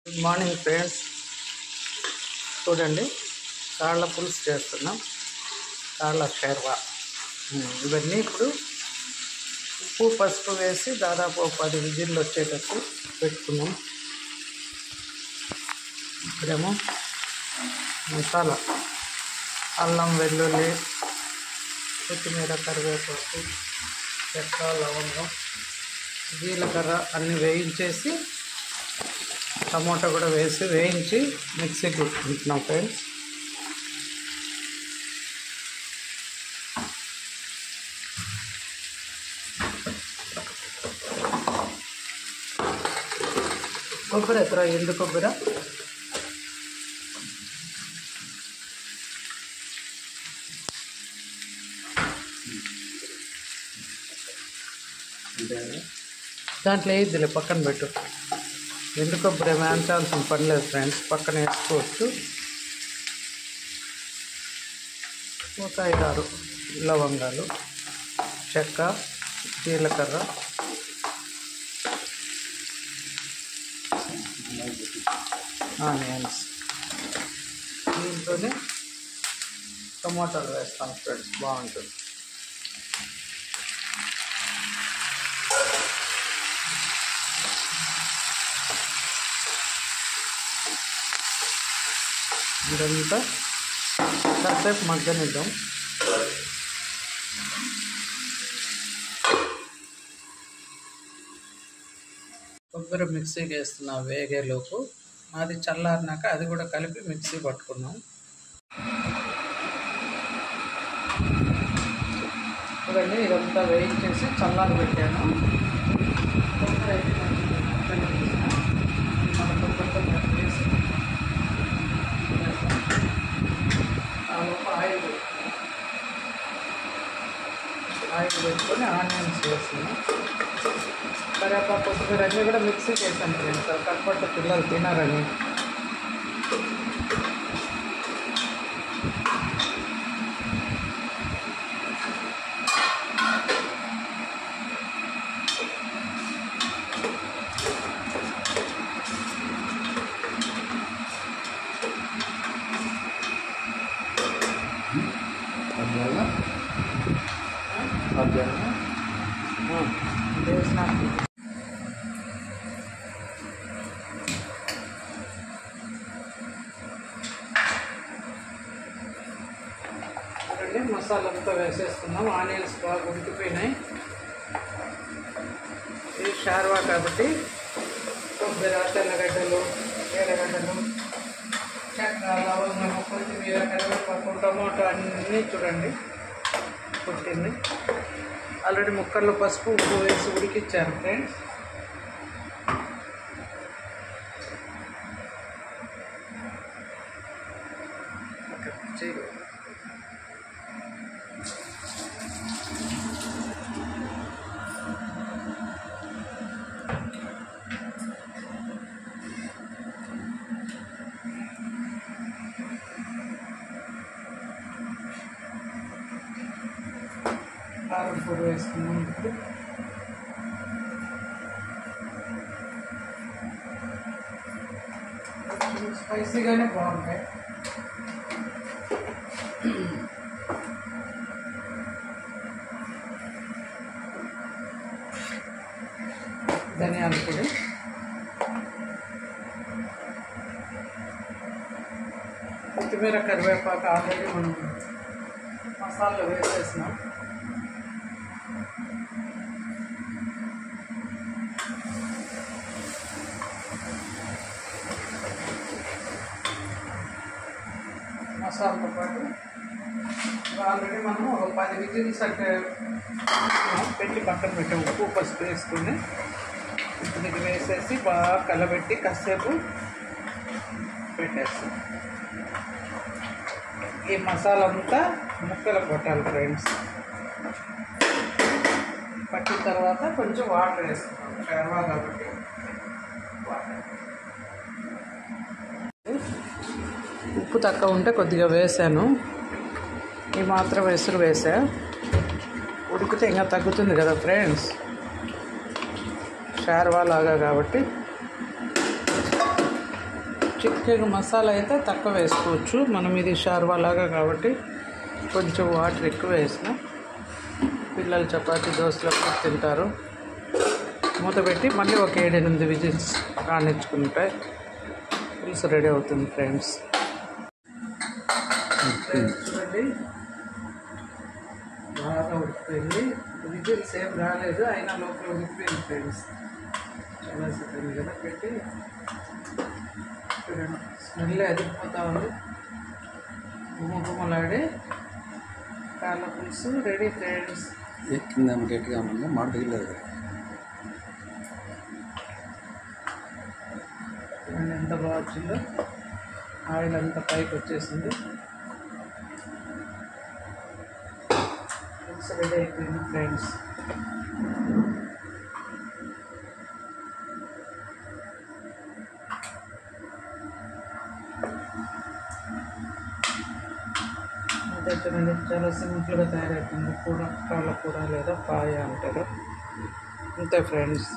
Good morning friends. చూడండి, కాళ్ళ పులుసు చేస్తున్నాం. కాళ్ళ షేర్వా. ఇవన్నీ ఇప్పుడు ఉప్పు పసుపు వేసి దాదాపు 10 విజిల్లు వచ్చేటట్టు పెట్టుకున్నాం. ఇక్కడేమో మసాలా, అల్లం వెల్లుల్లి, కొత్తిమీర, కరివేపాకు, చెక్క, లవంగం, జీలకర్ర అన్నీ వేయించేసి టమోటా కూడా వేసి వేయించి మిక్సీకి పెట్టుకుంటున్నాం ఫ్రెండ్స్. కొబ్బరి ఎత్తరా, ఎండు కొబ్బరి దాంట్లో వేయద్దులే, పక్కన పెట్టు. ఎండు కొబ్బరి వేయించాల్సిన పని లేదు ఫ్రెండ్స్, పక్కన వేసుకోవచ్చు. ఒక 5-6 లవంగాలు, చెక్క, జీలకర్ర, ఆనియన్స్. దీంట్లోనే టమాటాలు వేస్తాం ఫ్రెండ్స్, బాగుంటుంది. ఇదంతా కాసేపు మగ్గనిద్దాం. కొబ్బరి మిక్సీకి వేస్తున్నా వేగేలోపు. అది చల్లారినాక అది కూడా కలిపి మిక్సీ పట్టుకున్నాం. చూడండి, ఇదంతా వేయించేసి చల్లారి పెట్టాను. కొబ్బరి అయితే మన కొబ్బరితో వేసి ఆయిల్ పెట్టుకొని ఆనియన్స్ వేస్తున్నాం. కరివేపాకు, కొత్తిమీర అన్నీ కూడా మిక్సీ చేసాను ఫ్రెండ్స్. కనపడితే పిల్లలు తినారని. మసాలా అంతా వేసేసుకున్నాం. ఆనియన్స్ బాగా ఉడికిపోయినాయి. ఇది షార్వా కాబట్టి కొబ్బరి, తెల్లగడ్డలు, ఎర్రగడ్డలు, చెక్క, లవంగం, కొత్తిమీర, కరివేపాకు, టమాటో అన్నీ చూడండి పుట్టింది. ఆల్రెడీ ముక్కల్లో పసుపు, ఉప్పు వేసి ఉడికిచ్చాను ఫ్రెండ్స్. కారం పొడి వేసుకున్నాం. ఇప్పుడు స్పైసీగానే బాగుంటాయి. ధనియాల పొడి, కొత్తిమీర, కరివేపాకు ఆల్రెడీ మనం మసాలా వేసేసినాం. మసాలాతో పాటు ఆల్రెడీ మనం ఒక 10 విజిల్స్ అంటే పెట్టి పక్కన పెట్టాం. ఉప్పు పసుపు వేసుకుని ఇప్పుడు ఇది వేసేసి బాగా కలబెట్టి కాసేపు పెట్టేస్తాం. ఈ మసాలా అంతా ముక్కలు కొట్టాలి ఫ్రెండ్స్. పట్టిన తర్వాత కొంచెం వాటర్ వేసుకున్నాం, షార్వా కాబట్టి వాటర్. ఉప్పు తక్కువ ఉంటే కొద్దిగా వేసాను. ఈ మాత్రం ఎసురు వేసా. ఉడికితే ఇంకా తగ్గుతుంది కదా ఫ్రెండ్స్. షార్వా లాగా కాబట్టి చికెన్ మసాలా అయితే తక్కువ వేసుకోవచ్చు. మనం ఇది షార్వా లాగా కాబట్టి కొంచెం వాటర్ ఎక్కువ వేసిన పిల్లలు చపాతీ దోశలకు తింటారు. మూత పెట్టి మళ్ళీ ఒక 7-8 విజిల్స్ కానిచ్చుకుంటాయి. పులుసు రెడీ అవుతుంది ఫ్రెండ్స్. చూడండి బాగా ఉడికిపోయింది. విజిల్స్ ఏం రాలేదు, అయినా లోపల ఉడికిపోయింది ఫ్రెండ్స్. చాలా సెకండ్ కదా పెట్టి చూడండి, స్మెల్ ఎదిరిపోతా ఉంది. గుమ్మగుమ్మలాడే కాళ్ళ పులుసు రెడీ ఫ్రెండ్స్. కింద గట్టిగా ఉంది, మాట దిగలేదు. చూడండి ఎంత బాగా వచ్చిందో, ఆయిల్ అంతా పైకి వచ్చేసింది. పులుసు రెడీ అయిపోయింది ఫ్రెండ్స్. అదే చూడండి చాలా సింపుల్గా తయారైపోయింది. కూర కాళ్ళ కూర లేదా పాయ అంటారు. అంతే ఫ్రెండ్స్.